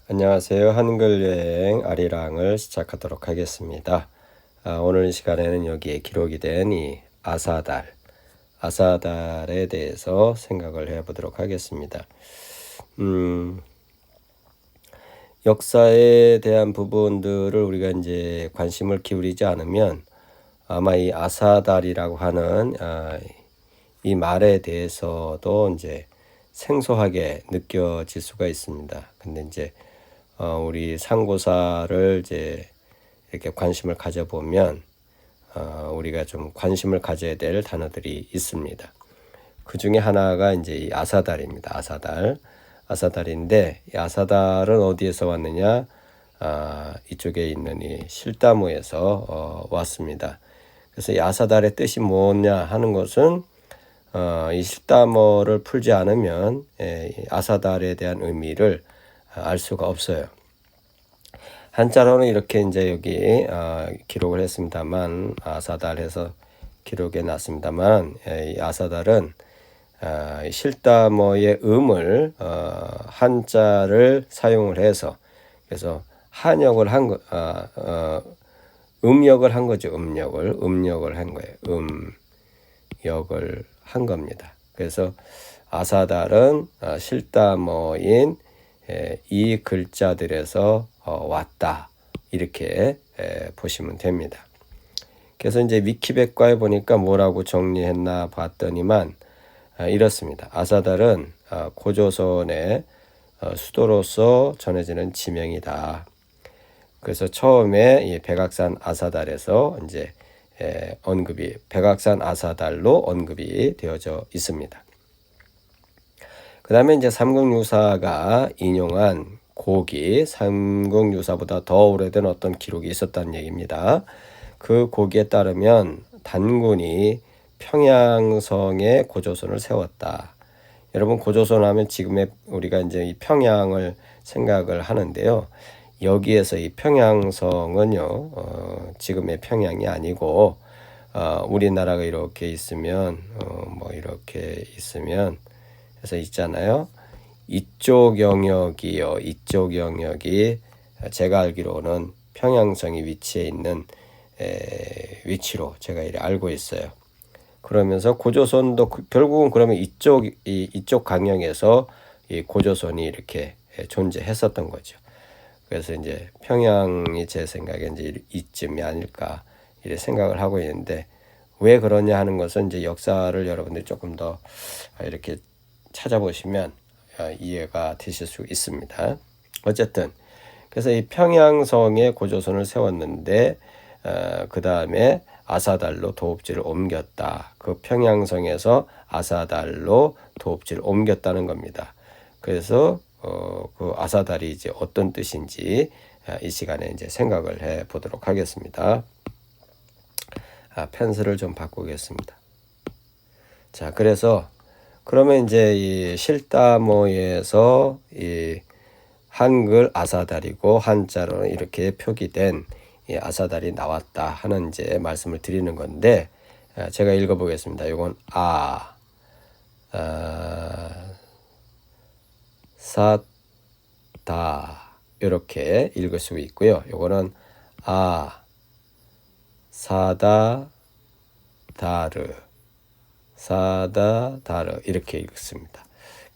안녕하세요. 한글 여행 아리랑을 시작하도록 하겠습니다. 오늘 이 시간에는 여기에 기록이 된 이 아사달에 대해서 생각을 해보도록 하겠습니다. 역사에 대한 부분들을 우리가 이제 관심을 기울이지 않으면 아마 이 아사달이라고 하는 이 말에 대해서도 이제 생소하게 느껴질 수가 있습니다. 근데 이제 우리 상고사를 이제 이렇게 관심을 가져보면 우리가 좀 관심을 가져야 될 단어들이 있습니다. 그 중에 하나가 이제 이 아사달입니다. 아사달인데 이 아사달은 어디에서 왔느냐? 이쪽에 있는 이 실다모에서 왔습니다. 그래서 이 아사달의 뜻이 뭐냐 하는 것은 이 실다모를 풀지 않으면 아사달에 대한 의미를 알 수가 없어요. 한자로는 이렇게 이제 여기 기록을 했습니다만 아사달해서 기록해 놨습니다만 이 아사달은 실다모의 음을 한자를 사용을 해서 그래서 한역을 한 거, 음역을 한 거죠. 음역을 한 거예요. 음역을 한 겁니다. 그래서 아사달은 실다모인 이 글자들에서 왔다 이렇게 보시면 됩니다. 그래서 이제 위키백과에 보니까 뭐라고 정리했나 봤더니만 이렇습니다. 아사달은 고조선의 수도로서 전해지는 지명이다. 그래서 처음에 이 백악산 아사달에서 이제 언급이 백악산 아사달로 언급이 되어져 있습니다. 그 다음에 이제 삼국유사가 인용한 고기, 삼국유사보다 더 오래된 어떤 기록이 있었다는 얘기입니다. 그 고기에 따르면 단군이 평양성에 고조선을 세웠다. 여러분 고조선 하면 지금의 우리가 이제 이 평양을 생각을 하는데요. 여기에서 이 평양성은요, 지금의 평양이 아니고 우리나라가 이렇게 있으면 뭐 이렇게 있으면 그래서 있잖아요. 이쪽 영역이요. 이쪽 영역이 제가 알기로는 평양성이 위치해 있는 위치로 제가 이렇게 알고 있어요. 그러면서 고조선도 결국은 그러면 이쪽 강역에서 이 고조선이 이렇게 존재했었던 거죠. 그래서 이제 평양이 제 생각에 이제 이쯤이 아닐까 이렇게 생각을 하고 있는데 왜 그러냐 하는 것은 이제 역사를 여러분들이 조금 더 이렇게 찾아보시면 이해가 되실 수 있습니다. 어쨌든 그래서 이 평양성에 고조선을 세웠는데 그 다음에 아사달로 도읍지를 옮겼다. 그 평양성에서 아사달로 도읍지를 옮겼다는 겁니다. 그래서 그 아사달이 이제 어떤 뜻인지 이 시간에 이제 생각을 해 보도록 하겠습니다. 펜슬을 좀 바꾸겠습니다. 자, 그래서 그러면 이제 이 실다모에서 이 한글 아사달이고 한자로는 이렇게 표기된 이 아사달이 나왔다 하는 이제 말씀을 드리는 건데 제가 읽어보겠습니다. 이건 사다 이렇게 읽을 수 있고요. 이거는 사다 다르 이렇게 읽습니다.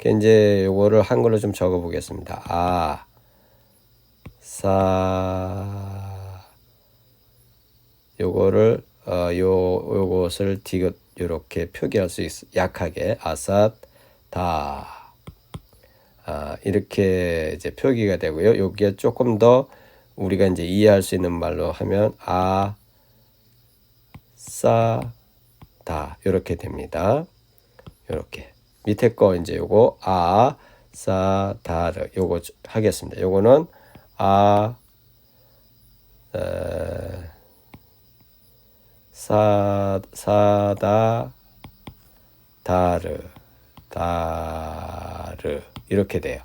이제 요거를 한글로 좀 적어 보겠습니다. 요거를 요것을 디귿 이렇게 표기할 수 약하게 아사다 이렇게 이제 표기가 되고요. 여기에 조금 더 우리가 이제 이해할 수 있는 말로 하면 아사다 이렇게 됩니다. 이렇게 밑에 거 이제 요거 아사다르 요거 하겠습니다. 요거는 사다 다르 이렇게 돼요.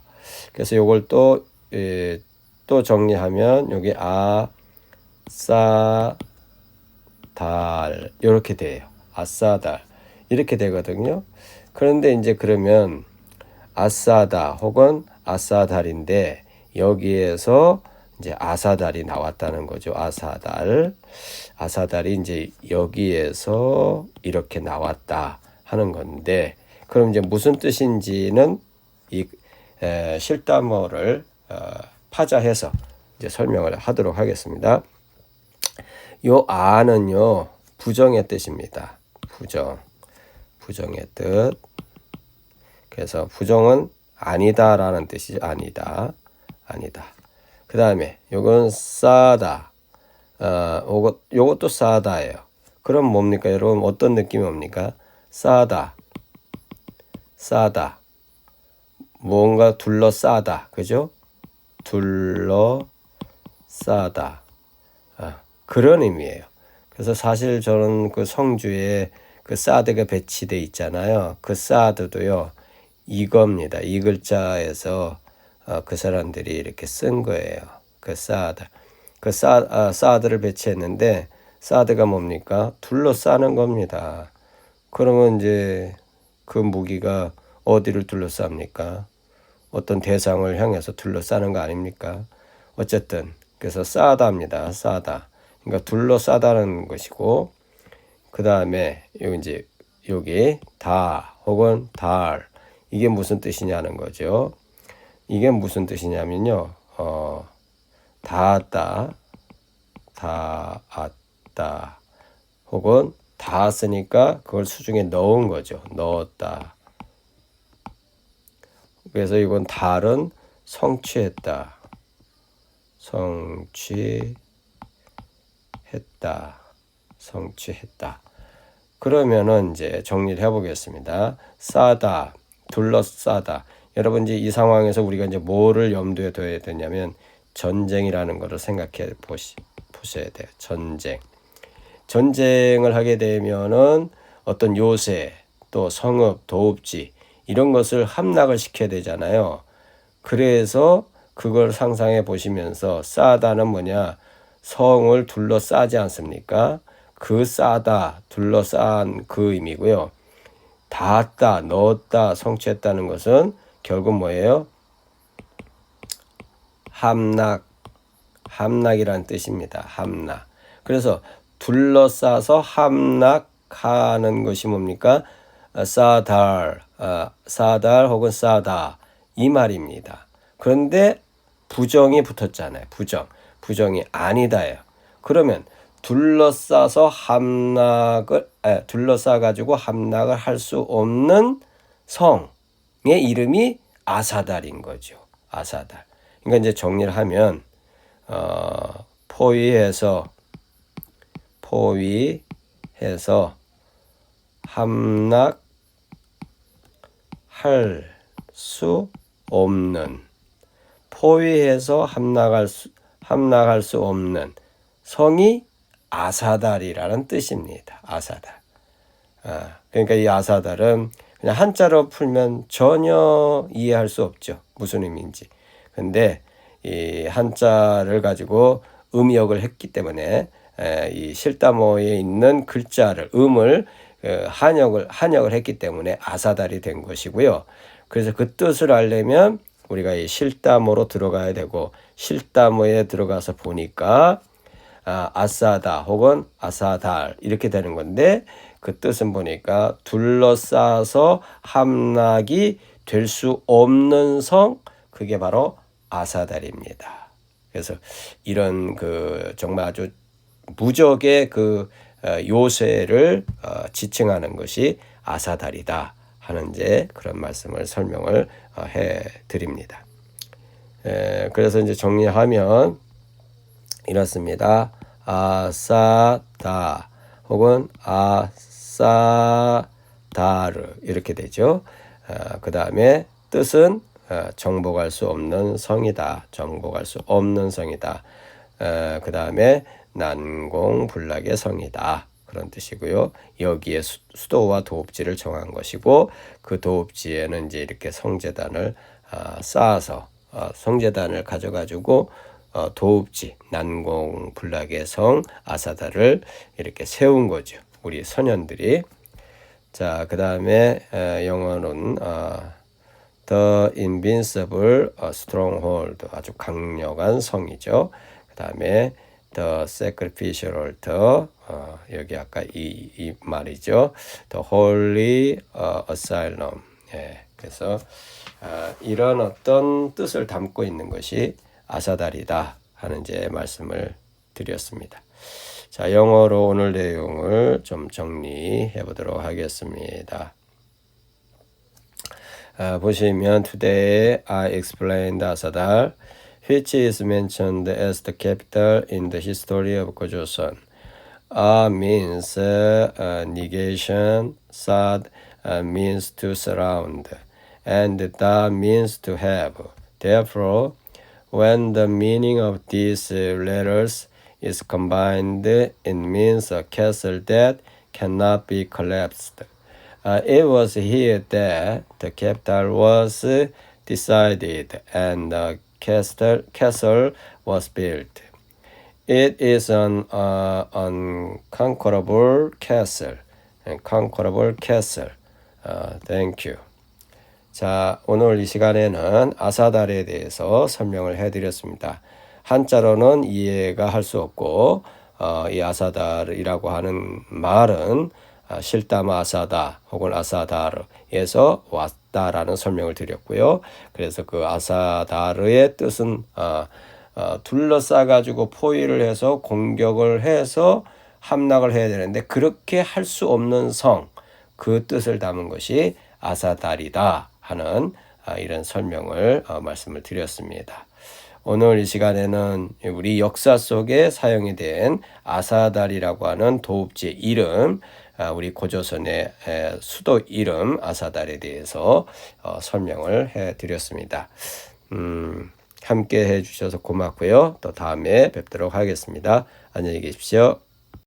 그래서 요걸 또 정리하면 여기 아사달 이렇게 돼요. 아사달 이렇게 되거든요. 그런데 이제 그러면 아사다 혹은 아사달인데 여기에서 이제 아사달이 나왔다는 거죠. 아사달이 이제 여기에서 이렇게 나왔다 하는 건데, 그럼 이제 무슨 뜻인지는 이 실다모를 파자해서 이제 설명을 하도록 하겠습니다. 요 아는요 부정의 뜻입니다. 부정의 뜻. 그래서 부정은 아니다라는 뜻이죠. 아니다. 그 다음에 요건 싸다. 요것도 싸다예요. 그럼 뭡니까 여러분? 어떤 느낌이 옵니까? 싸다. 뭔가 둘러싸다. 그죠? 둘러싸다. 그런 의미예요. 그래서 사실 저는 그 성주에 그 사드가 배치돼 있잖아요. 그 사드도요 이겁니다. 이 글자에서 그 사람들이 이렇게 쓴 거예요. 그 사드. 사드를 배치했는데 사드가 뭡니까? 둘러싸는 겁니다. 그러면 이제 그 무기가 어디를 둘러쌉니까? 어떤 대상을 향해서 둘러싸는 거 아닙니까? 어쨌든 그래서 싸다입니다. 싸다. 그러니까 둘러싸다는 것이고, 그 다음에 여기 다 혹은 달, 이게 무슨 뜻이냐는 거죠. 이게 무슨 뜻이냐면요, 닿았다 혹은 닿았으니까 그걸 수중에 넣은 거죠. 넣었다. 그래서 이건 달은 성취했다. 그러면은 이제 정리를 해보겠습니다. 싸다, 둘러싸다. 여러분 이제 이 상황에서 우리가 이제 뭐를 염두에 둬야 되냐면 전쟁이라는 것을 생각해 보셔야 돼요. 전쟁을 하게 되면은 어떤 요새, 또 성읍, 도읍지 이런 것을 함락을 시켜야 되잖아요. 그래서 그걸 상상해 보시면서 싸다는 뭐냐? 성을 둘러싸지 않습니까? 그 싸다, 둘러싼 그 의미고요. 닿았다, 넣었다, 성취했다는 것은 결국 뭐예요? 함락이라는 뜻입니다. 함락. 그래서 둘러싸서 함락하는 것이 뭡니까? 사달 혹은 싸다 이 말입니다. 그런데 부정이 붙었잖아요. 부정이 아니다예요. 그러면 둘러싸서 둘러싸가지고 함락을 할 수 없는 성의 이름이 아사달인 거죠. 아사달. 그러니까 이제 정리를 하면 포위해서 함락할 수 없는, 포위해서 함락할 수 없는 성이 아사달이라는 뜻입니다. 아사달. 그러니까 이 아사달은 그냥 한자로 풀면 전혀 이해할 수 없죠. 무슨 의미인지. 근데 이 한자를 가지고 음역을 했기 때문에 이 실다모에 있는 글자를 음을 한역을 했기 때문에 아사달이 된 것이고요. 그래서 그 뜻을 알려면 우리가 이 실다모로 들어가야 되고, 실다모에 들어가서 보니까 아사다 혹은 아사달 이렇게 되는 건데, 그 뜻은 보니까 둘러싸서 함락이 될 수 없는 성, 그게 바로 아사달입니다. 그래서 이런 그 정말 아주 무적의 그 요새를 지칭하는 것이 아사달이다 하는 이제 그런 말씀을 설명을 해 드립니다. 그래서 이제 정리하면 이렇습니다. 아사다 혹은 아사다르 이렇게 되죠. 그 다음에 뜻은 정복할 수 없는 성이다. 그 다음에 난공불락의 성이다. 그런 뜻이고요. 여기에 수도와 도읍지를 정한 것이고, 그 도읍지에는 이제 이렇게 성제단을 쌓아서 성제단을 가져가지고 도읍지 난공불락의 성 아사다를 이렇게 세운 거죠. 우리 선현들이. 자, 그 다음에 영어는 the invincible stronghold, 아주 강력한 성이죠. 그 다음에 the sacrificial altar, 여기 아까 이 말이죠. the holy asylum. 예, 그래서 이런 어떤 뜻을 담고 있는 것이 아사달이다 하는 이제 말씀을 드렸습니다. 자, 영어로 오늘 내용을 좀 정리해 보도록 하겠습니다. 보시면 today I explained Asadar, which is mentioned as the capital in the history of Gojoseon. Means negation, sad means to surround, and da means to have. Therefore, when the meaning of these letters is combined, it means a castle that cannot be collapsed. It was here that the capital was decided and the castle was built. It is an unconquerable castle. Conquerable castle. Thank you. 자, 오늘 이 시간에는 아사달에 대해서 설명을 해드렸습니다. 한자로는 이해가 할 수 없고 이 아사달이라고 하는 말은 실다마 아사다 혹은 아사다르에서 왔다라는 설명을 드렸고요. 그래서 그 아사다르의 뜻은 둘러싸가지고 포위를 해서 공격을 해서 함락을 해야 되는데 그렇게 할 수 없는 성, 그 뜻을 담은 것이 아사달이다 하는 이런 설명을 말씀을 드렸습니다. 오늘 이 시간에는 우리 역사 속에 사용이 된 아사달이라고 하는 도읍지 이름, 우리 고조선의 수도 이름 아사달에 대해서 설명을 해드렸습니다. 함께 해주셔서 고맙고요. 또 다음에 뵙도록 하겠습니다. 안녕히 계십시오.